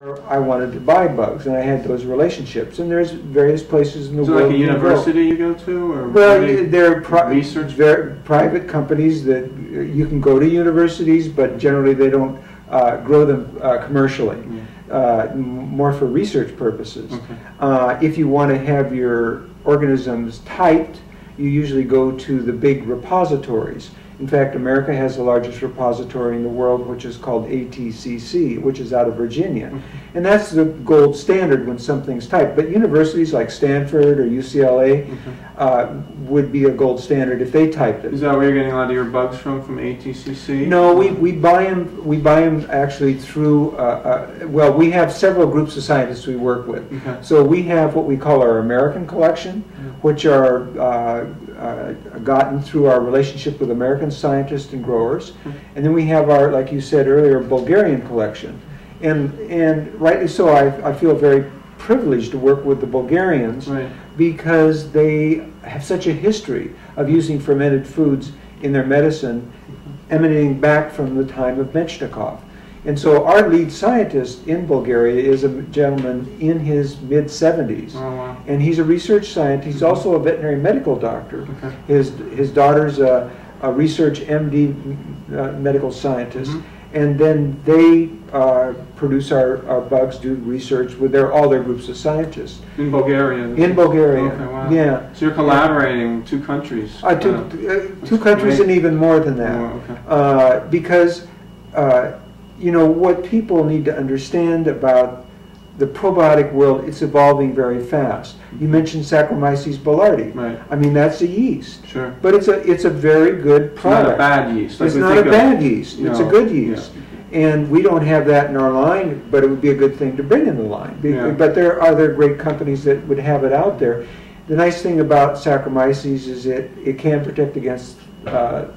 I wanted to buy bugs, and I had those relationships. And there's various places in the world. Is it like a university you go to, or well, they're private companies that you can go to universities, but generally they don't grow them commercially. More for research purposes. Okay. If you want to have your organisms typed, you usually go to the big repositories. In fact, America has the largest repository in the world, which is called ATCC, which is out of Virginia. And that's the gold standard when something's typed. But universities like Stanford or UCLA would be a gold standard if they typed it. Is that where you're getting a lot of your bugs from ATCC? No, we buy them. We buy them actually through. Well, we have several groups of scientists we work with. Okay. So we have what we call our American collection, which are gotten through our relationship with American scientists and growers, and then we have our, like you said earlier, Bulgarian collection, and rightly so. I feel very privileged to work with the Bulgarians because they have such a history of using fermented foods in their medicine, emanating back from the time of Menshikov. And so our lead scientist in Bulgaria is a gentleman in his mid-70s. Oh, wow. And he's a research scientist. He's also a veterinary medical doctor. Okay. His daughter's a research MD medical scientist. And then they produce our bugs, do research with all their groups of scientists. In Bulgaria? In Bulgaria, okay, wow. Yeah. So you're collaborating with 2 countries? Two countries and even more than that. Oh, okay. Because you know, what people need to understand about the probiotic world, it's evolving very fast. You mentioned Saccharomyces boulardii. Right. I mean, that's a yeast. Sure. But it's a very good product. It's not a bad yeast. It's not a bad yeast. It's a good yeast. Yeah. And we don't have that in our line, but it would be a good thing to bring in the line. But there are other great companies that would have it out there. The nice thing about Saccharomyces is it can protect against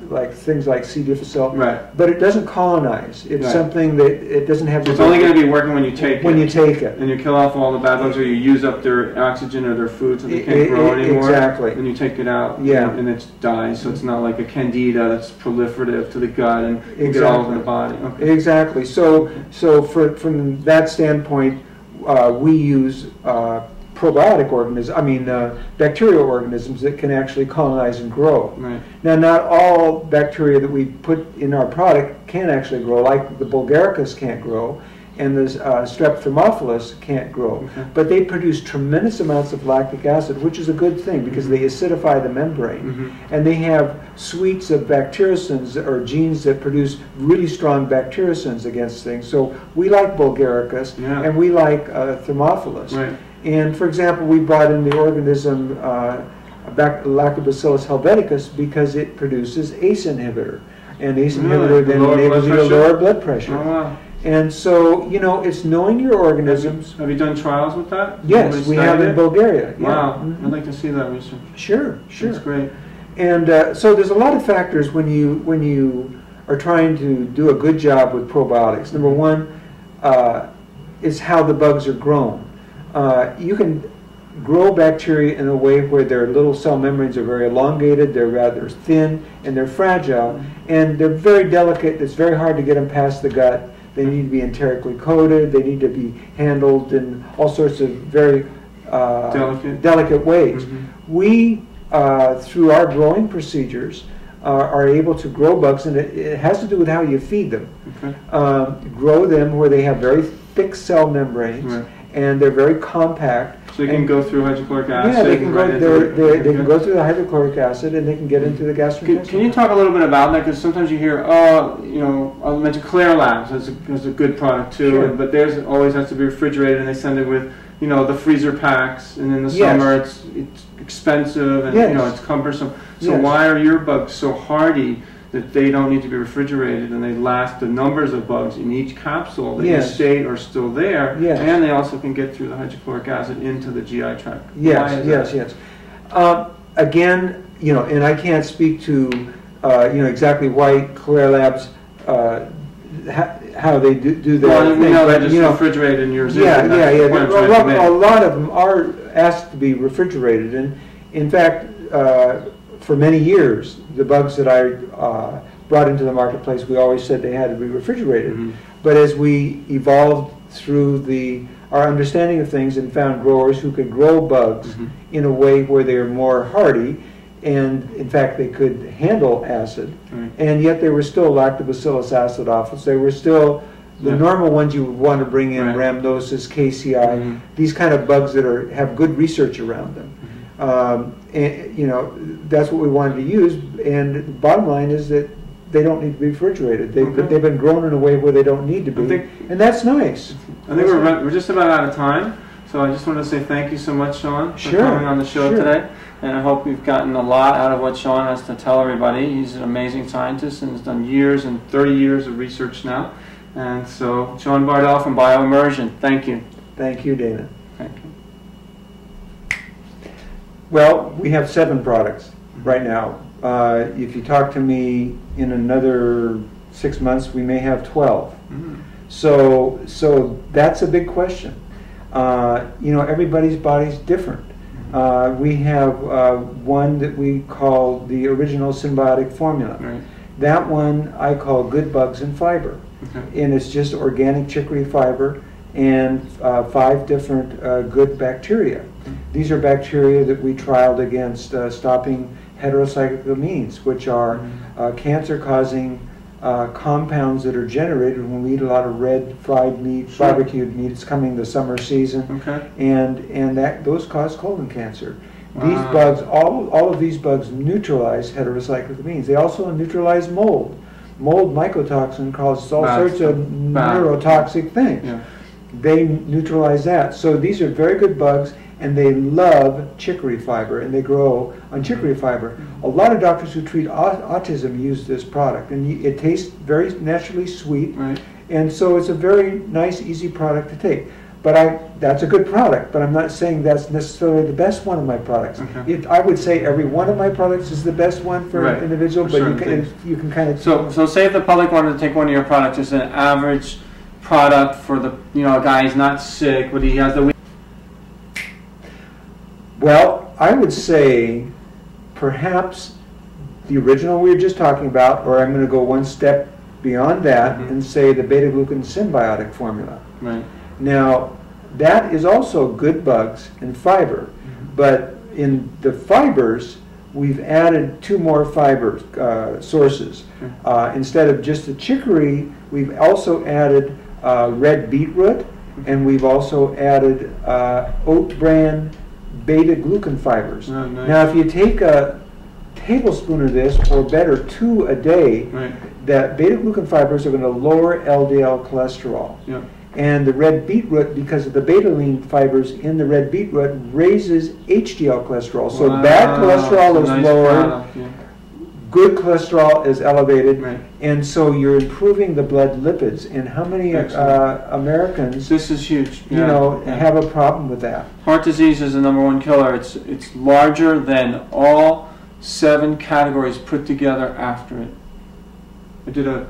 like things like C. difficile, but it doesn't colonize. It's something that it doesn't have. It's only going to be working when you take it. When you take it, and you kill off all the bad bugs, or you use up their oxygen or their food, so they can't grow anymore. Exactly. And you take it out, and it dies. So it's not like a candida that's proliferate to the gut and get all over the body. Okay. Exactly. So from that standpoint, we use probiotic organisms, bacterial organisms that can actually colonize and grow. Right. Now, not all bacteria that we put in our product can actually grow, like the Bulgaricus can't grow, and the Strep thermophilus can't grow. Okay. But they produce tremendous amounts of lactic acid, which is a good thing because they acidify the membrane. And they have suites of bactericins or genes that produce really strong bactericins against things. So we like Bulgaricus and we like Thermophilus. Right. And for example, we brought in the organism Lactobacillus helveticus because it produces ACE inhibitor. And ACE inhibitor then enables you to lower blood pressure. Oh, wow. And so, you know, it's knowing your organisms. Have you done trials with that? Yes, we have in Bulgaria. Wow, I'd like to see that research. Sure. That's great. And so there's a lot of factors when you are trying to do a good job with probiotics. Number one is how the bugs are grown. You can grow bacteria in a way where their little cell membranes are very elongated, they're rather thin, and they're fragile, and they're very delicate. It's very hard to get them past the gut. They need to be enterically coated. They need to be handled in all sorts of very delicate ways. We, through our growing procedures, are able to grow bugs, and it has to do with how you feed them. Grow them where they have very thick cell membranes, and they're very compact. So they can go through hydrochloric acid. Yeah, they can go through the hydrochloric acid, and they can get into the gastrointestinal. Can you talk a little bit about that? Because sometimes you hear, I'll mention Clear Labs as a good product too, but theirs always has to be refrigerated, and they send it with, the freezer packs, and in the summer it's expensive and it's cumbersome. So why are your bugs so hardy that they don't need to be refrigerated, and they last the numbers of bugs in each capsule that you state are still there, and they also can get through the hydrochloric acid into the GI tract? Yes. Again, and I can't speak to exactly why Clear Labs how they do that. Well, we know they're just refrigerated in yours. A lot of them are asked to be refrigerated, and in fact, for many years, the bugs that I brought into the marketplace, we always said they had to be refrigerated. But as we evolved through our understanding of things and found growers who could grow bugs in a way where they are more hardy, and in fact they could handle acid, and yet they were still lactobacillus acidophilus. They were still the normal ones you would want to bring in, rhamnosus, KCI, these kind of bugs that have good research around them. And you know, that's what we wanted to use, and the bottom line is that they don't need to be refrigerated. They've been grown in a way where they don't need to be, and that's nice. I think we're just about out of time, so I just want to say thank you so much, Sean, for coming on the show today. And I hope you've gotten a lot out of what Sean has to tell everybody. He's an amazing scientist and has done years and 30 years of research now. And so, Sean Bardell from Bioimmersion, thank you. Thank you, Dana. Thank you. Well, we have 7 products right now. If you talk to me in another 6 months, we may have 12. So that's a big question. You know, everybody's body's different. We have one that we call the original symbiotic formula. That one I call Good Bugs and Fiber. And it's just organic chicory fiber and 5 different good bacteria. These are bacteria that we trialed against stopping heterocyclic amines, which are cancer-causing compounds that are generated when we eat a lot of red fried meat, barbecued meat. It's coming the summer season, and those cause colon cancer. These bugs, all of these bugs neutralize heterocyclic amines. They also neutralize mold. Mold mycotoxin causes all sorts of neurotoxic things. They neutralize that. So these are very good bugs, and they love chicory fiber, and they grow on chicory fiber. A lot of doctors who treat autism use this product, and it tastes very naturally sweet, and so it's a very nice, easy product to take. But that's a good product, but I'm not saying that's necessarily the best one of my products. I would say every one of my products is the best one for an individual, but you can kind of... So say if the public wanted to take one of your products, it's an average product for the, you know, a guy who's not sick, but he has the... Well, I would say perhaps the original we were just talking about, or I'm going to go one step beyond that and say the beta-glucan symbiotic formula. Now, that is also good bugs and fiber, but in the fibers, we've added 2 more fiber sources. Instead of just the chicory, we've also added red beetroot, and we've also added oat bran beta-glucan fibers. Now, if you take a tablespoon of this, or better, 2 a day, that beta-glucan fibers are going to lower LDL cholesterol. And the red beetroot, because of the beta-alanine fibers in the red beetroot, raises HDL cholesterol. So bad cholesterol is lowered, good cholesterol is elevated, and so you're improving the blood lipids. And how many Americans, this is huge, you know, have a problem with that? Heart disease is the #1 killer. It's larger than all 7 categories put together after it. I did a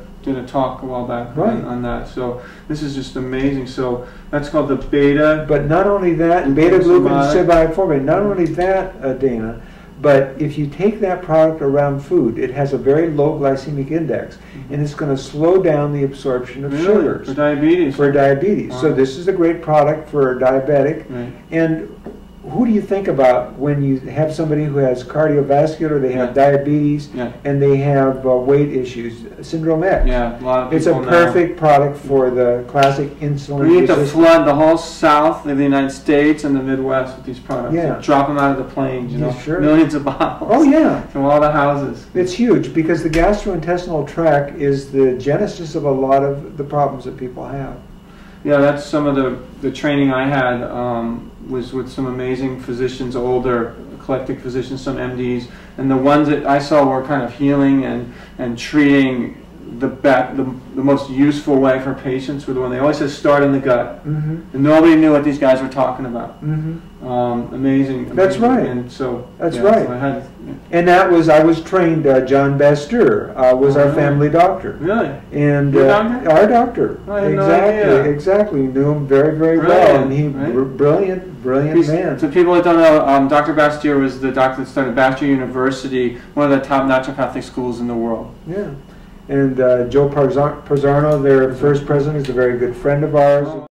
talk a while back on that. So this is just amazing. So that's called the beta. But not only that, beta-glucan symbiotic formula. Not only that, Dana, but if you take that product around food, it has a very low glycemic index, and it's going to slow down the absorption of sugars. For diabetes. For diabetes. So this is a great product for a diabetic. And who do you think about when you have somebody who has cardiovascular, they have diabetes, and they have weight issues, syndrome X? A lot of people it's a perfect product for the classic insulin We need to flood the whole south of the United States and the Midwest with these products. Drop them out of the planes, you know, millions of bottles. From all the houses. It's huge, because the gastrointestinal tract is the genesis of a lot of the problems that people have. That's some of the training I had was with some amazing physicians, older eclectic physicians, some MDs, and the ones that I saw were kind of healing and treating the most useful way for patients were the one they always said start in the gut, and nobody knew what these guys were talking about. Amazing. That's right. And so that's right. So and that was I was trained. John Bastur was our family doctor. And our doctor. Exactly. We knew him very, very well, and he brilliant man. So people that don't know, Dr. Bastur was the doctor that started Bastur University, one of the top naturopathic schools in the world. And Joe Parzano, their first president, is a very good friend of ours.